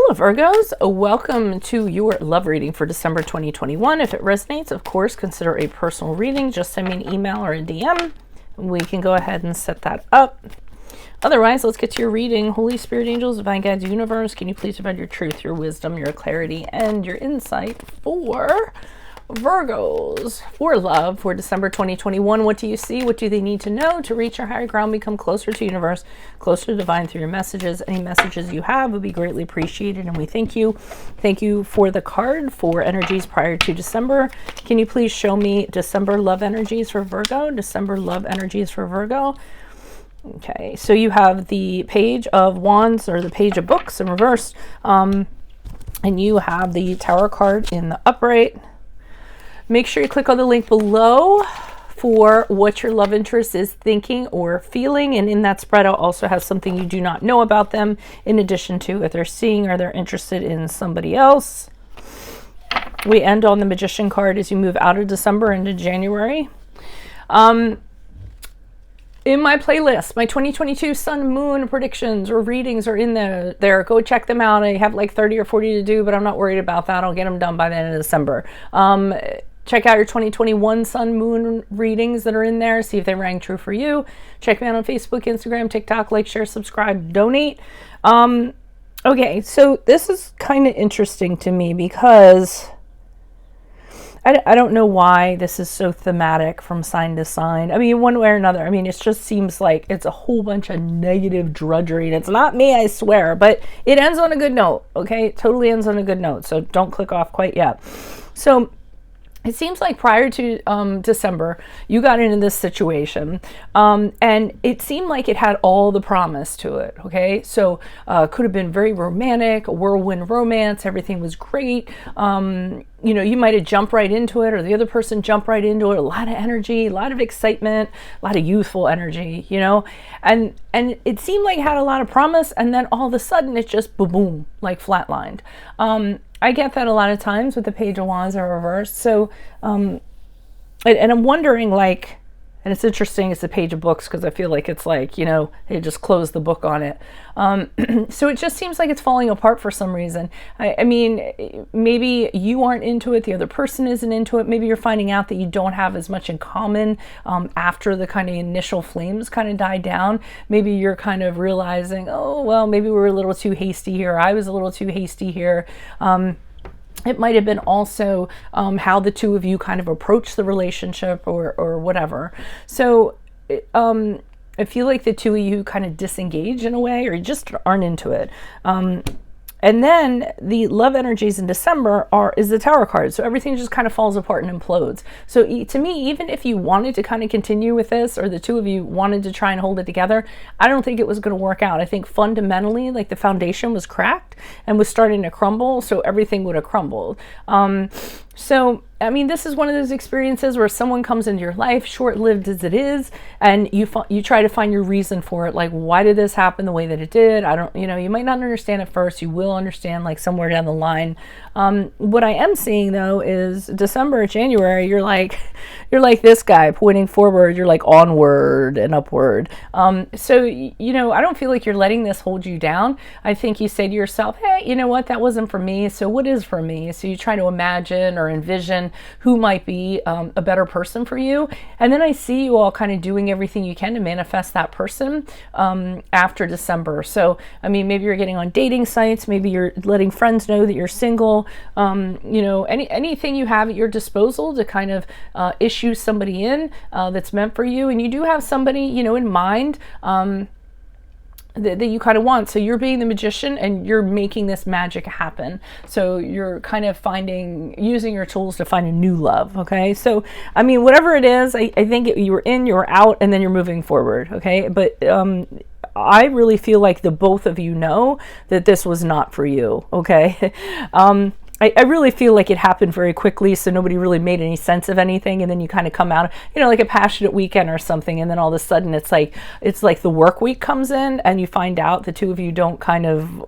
Hello Virgos, welcome to your love reading for December 2021. If it resonates, of course, consider a personal reading. Just send me an email or a DM. We can go ahead and set that up. Otherwise, let's get to your reading. Holy Spirit, angels, divine guides, universe, can you please provide your truth, your wisdom, your clarity, and your insight for Virgos for love for December 2021. What do you see? What do they need to know to reach your higher ground, become closer to universe, closer to divine through your messages? Any messages you have would be greatly appreciated, and we thank you. Thank you for the card for energies prior to December. Can you please show me December love energies for Virgo? December love energies for Virgo. Okay, so you have the Page of Wands or the Page of Books in reverse, and you have the Tower card in the upright. Make sure you click on the link below for what your love interest is thinking or feeling. And in that spread, I'll also have something you do not know about them, in addition to if they're seeing or they're interested in somebody else. We end on the Magician card as you move out of December into January. In my playlist, my 2022 Sun Moon predictions or readings are in there. Go check them out. I have like 30 or 40 to do, but I'm not worried about that. I'll get them done by the end of December. Check out your 2021 Sun Moon readings that are in there. See if they rang true for you. Check me out on Facebook, Instagram, TikTok. Like, share, subscribe, donate. Okay, so this is kind of interesting to me because I don't know why this is so thematic from sign to sign. I mean, one way or another. I mean, it just seems like it's a whole bunch of negative drudgery. And it's not me, I swear. But it ends on a good note, okay? It totally ends on a good note. So don't click off quite yet. So it seems like prior to December, you got into this situation, and it seemed like it had all the promise to it, okay? So could have been very romantic, a whirlwind romance, everything was great. You know, you might have jumped right into it, or the other person jumped right into it. A lot of energy, a lot of excitement, a lot of youthful energy, you know? And it seemed like it had a lot of promise, and then all of a sudden it just boom, like flatlined. I get that a lot of times with the Page of Wands are reversed. So, and I'm wondering, like, and it's interesting, it's the Page of Books, because I feel like it's like, you know, they just closed the book on it. So it just seems like it's falling apart for some reason. I mean, maybe you aren't into it, the other person isn't into it. Maybe you're finding out that you don't have as much in common after the kind of initial flames kind of died down. Maybe you're kind of realizing, oh, well, maybe we're a little too hasty here. I was a little too hasty here. It might have been also how the two of you kind of approach the relationship or whatever. So I feel like the two of you kind of disengage in a way, or you just aren't into it. And then the love energies in December is the Tower card. So everything just kind of falls apart and implodes. So to me, even if you wanted to kind of continue with this, or the two of you wanted to try and hold it together, I don't think it was going to work out. I think fundamentally, like, the foundation was cracked and was starting to crumble. So everything would have crumbled. So, I mean, this is one of those experiences where someone comes into your life, short-lived as it is, and you try to find your reason for it. Like, why did this happen the way that it did? I don't, you know, you might not understand at first. You will understand, like, somewhere down the line. What I am seeing, though, is December, January, you're like this guy pointing forward. You're like onward and upward. So, you know, I don't feel like you're letting this hold you down. I think you say to yourself, hey, you know what? That wasn't for me. So what is for me? So you try to imagine or envision who might be a better person for you. And then I see you all kind of doing everything you can to manifest that person after December. So, I mean, maybe you're getting on dating sites. Maybe you're letting friends know that you're single. You know, anything you have at your disposal to kind of issue somebody in that's meant for you. And you do have somebody, you know, in mind that you kind of want. So you're being the magician and you're making this magic happen. So you're kind of using your tools to find a new love. Okay. So, I mean, whatever it is, I think you were in, you were out, and then you're moving forward. Okay. But, I really feel like the both of you know that this was not for you. Okay. I really feel like it happened very quickly, so nobody really made any sense of anything, and then you kind of come out, you know, like a passionate weekend or something, and then all of a sudden it's like the work week comes in, and you find out the two of you don't kind of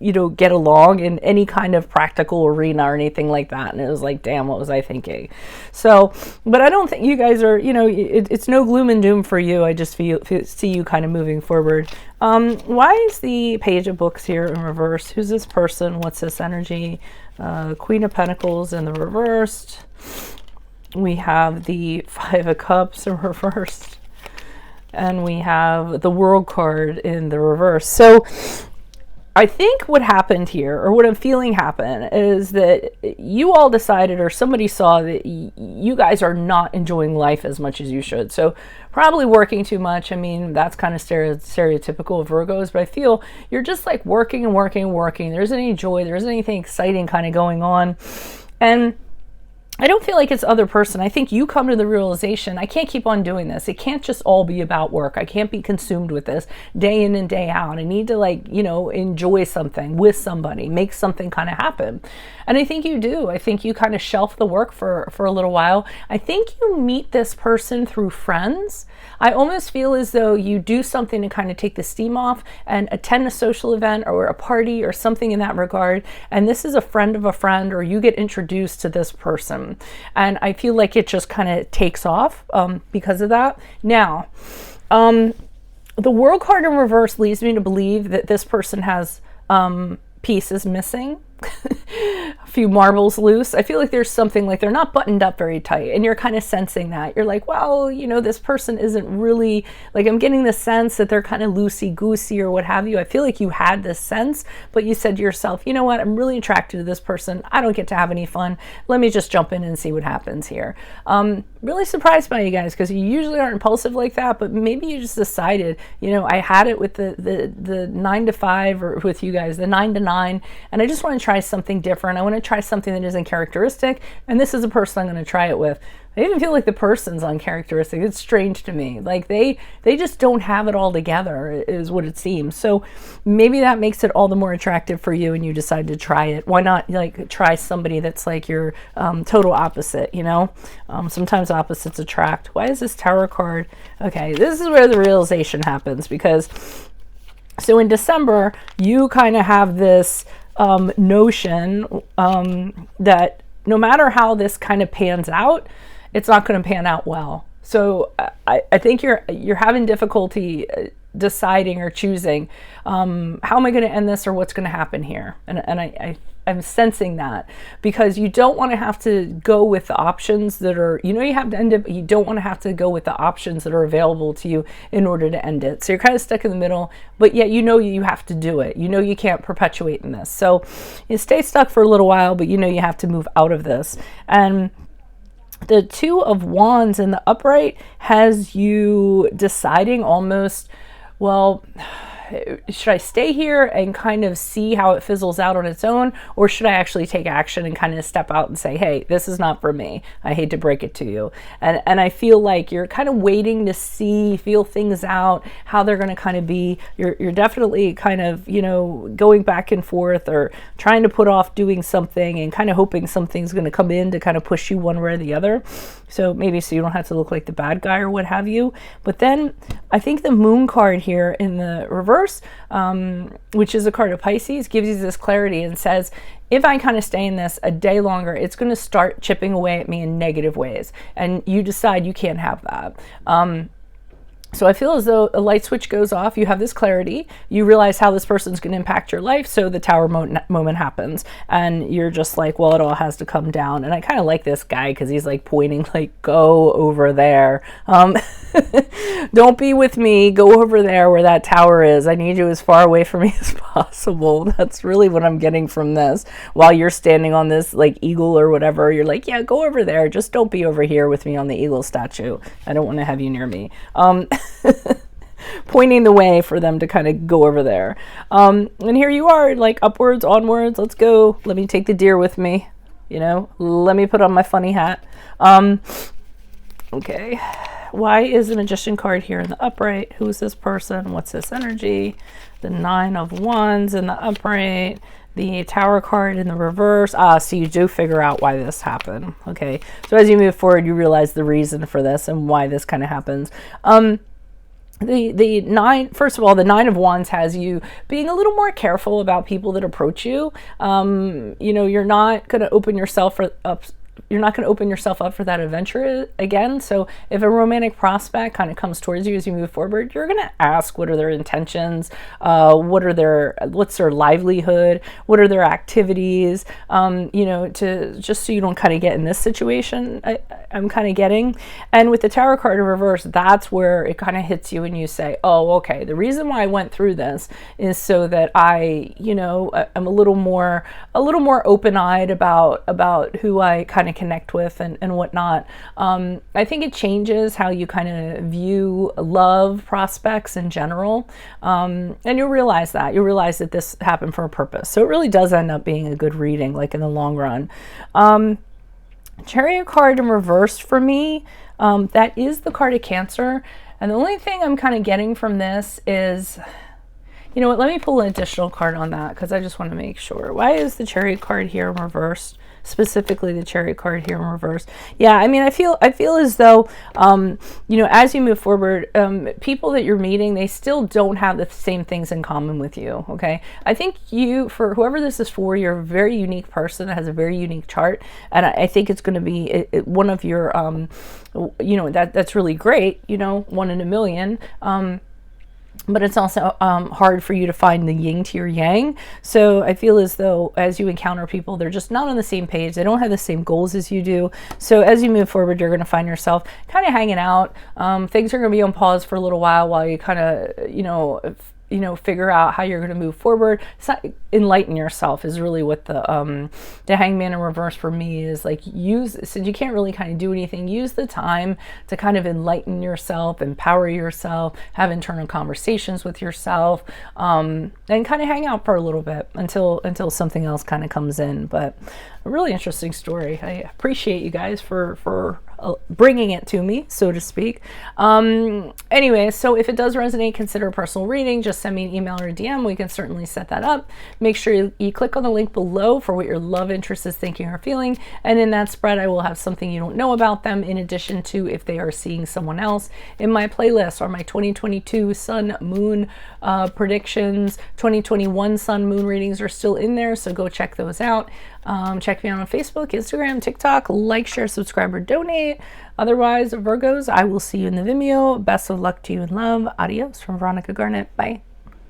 you know, get along in any kind of practical arena or anything like that. And it was like, damn, what was I thinking? So, but I don't think you guys are, you know, it's no gloom and doom for you. I just see you kind of moving forward. Why is the Page of Books here in reverse? Who's this person? What's this energy? Queen of Pentacles in the reversed. We have the Five of Cups in reversed. And we have the World card in the reverse. So I think what happened here, or what I'm feeling happen, is that you all decided, or somebody saw that you guys are not enjoying life as much as you should. So probably working too much. I mean, that's kind of stereotypical of Virgos, but I feel you're just like working and working and working. There isn't any joy. There isn't anything exciting kind of going on. And I don't feel like it's other person. I think you come to the realization, I can't keep on doing this. It can't just all be about work. I can't be consumed with this day in and day out. I need to, like, you know, enjoy something with somebody, make something kind of happen. And I think you do. I think you kind of shelf the work for a little while. I think you meet this person through friends. I almost feel as though you do something to kind of take the steam off and attend a social event or a party or something in that regard. And this is a friend of a friend, or you get introduced to this person. And I feel like it just kind of takes off because of that. Now, the World card in reverse leads me to believe that this person has pieces missing. A few marbles loose. I feel like there's something, like they're not buttoned up very tight, and you're kind of sensing that. You're like, well, you know, this person isn't really, like, I'm getting the sense that they're kind of loosey-goosey or what have you. I feel like you had this sense, but you said to yourself, you know what, I'm really attracted to this person. I don't get to have any fun. Let me just jump in and see what happens here. Really surprised by you guys, because you usually aren't impulsive like that, but maybe you just decided, you know, I had it with the 9 to 5, or with you guys, the 9 to 9, and I just want to try something different. I want to try something that isn't characteristic, and this is a person I'm going to try it with. I even feel like the person's uncharacteristic. It's strange to me. Like they just don't have it all together, is what it seems. So maybe that makes it all the more attractive for you, and you decide to try it. Why not, like, try somebody that's like your total opposite, you know? Sometimes opposites attract. Why is this Tower card? Okay, this is where the realization happens, because so in December, you kind of have this notion that no matter how this kind of pans out, it's not going to pan out well. So I think you're having difficulty deciding or choosing, how am I going to end this, or what's going to happen here? And I'm sensing that, because you don't want to have to go with the options that are, you know, you have to end it, but you don't want to have to go with the options that are available to you in order to end it. So you're kind of stuck in the middle, but yet you know you have to do it. You know you can't perpetuate in this. So you stay stuck for a little while, but you know you have to move out of this. And the Two of Wands in the upright has you deciding almost, well, should I stay here and kind of see how it fizzles out on its own, or should I actually take action and kind of step out and say, hey, this is not for me. I hate to break it to you. And I feel like you're kind of waiting to see, feel things out, how they're going to kind of be. You're definitely kind of, you know, going back and forth, or trying to put off doing something and kind of hoping something's going to come in to kind of push you one way or the other. So maybe so you don't have to look like the bad guy or what have you. But then I think the Moon card here in the reverse, which is a card of Pisces, gives you this clarity and says, if I kind of stay in this a day longer, it's going to start chipping away at me in negative ways. And you decide you can't have that. So I feel as though a light switch goes off. You have this clarity. You realize how this person's going to impact your life. So the Tower moment happens, and you're just like, well, it all has to come down. And I kind of like this guy, because he's like pointing, like, go over there. Don't be with me. Go over there where that tower is. I need you as far away from me as possible. That's really what I'm getting from this. While you're standing on this, like, eagle or whatever, you're like, yeah, go over there. Just don't be over here with me on the eagle statue. I don't want to have you near me. Pointing the way for them to kind of go over there. And here you are, like, upwards, onwards, let's go. Let me take the deer with me, you know, let me put on my funny hat. Okay, why is the Magician card here in the upright? Who is this person? What's this energy? The 9 of Wands in the upright, the Tower card in the reverse. So you do figure out why this happened. Okay, so as you move forward, you realize the reason for this and why this kind of happens. the nine, first of all, the Nine of Wands has you being a little more careful about people that approach you. You know, you're not going to open yourself up. You're not going to open yourself up for that adventure again. So if a romantic prospect kind of comes towards you as you move forward, you're going to ask, what are their intentions? What's their livelihood? What are their activities? You know, to just so you don't kind of get in this situation, I'm kind of getting. And with the Tarot card in reverse, that's where it kind of hits you and you say, oh, okay, the reason why I went through this is so that I, you know, I'm a little more open-eyed about who I kind of connect with and whatnot. I think it changes how you kind of view love prospects in general. And you'll realize that this happened for a purpose. So it really does end up being a good reading, like in the long run. Chariot card in reverse for me, that is the card of Cancer. And the only thing I'm kind of getting from this is, you know what, let me pull an additional card on that because I just want to make sure. Why is the Chariot card here reversed? Specifically the Chariot card here in reverse. Yeah, I mean, I feel as though, you know, as you move forward, people that you're meeting, they still don't have the same things in common with you, okay? I think you, for whoever this is for, you're a very unique person that has a very unique chart, and I think it's going to be one of your, you know, that's really great, you know, 1 in a million. But it's also hard for you to find the yin to your yang. So I feel as though as you encounter people, they're just not on the same page. They don't have the same goals as you do. So as you move forward, you're going to find yourself kind of hanging out. Things are going to be on pause for a little while you kind of, you know, figure out how you're going to move forward. Enlighten yourself is really what the Hangman in reverse for me is like. Since you can't really kind of do anything, use the time to kind of enlighten yourself, empower yourself, have internal conversations with yourself, and kind of hang out for a little bit until something else kind of comes in. But a really interesting story. I appreciate you guys for bringing it to me, so to speak. Anyway, so if it does resonate, consider a personal reading. Just send me an email or a DM. We can certainly set that up. Make sure you click on the link below for what your love interest is thinking or feeling. And in that spread, I will have something you don't know about them, in addition to if they are seeing someone else. In my playlist are my 2022 Sun Moon predictions. 2021 Sun Moon readings are still in there, so go check those out. Check me out on Facebook, Instagram, TikTok. Like, share, subscribe, or donate. Otherwise, Virgos, I will see you in the Vimeo. Best of luck to you in love. Adios from Veronica Garnett. Bye.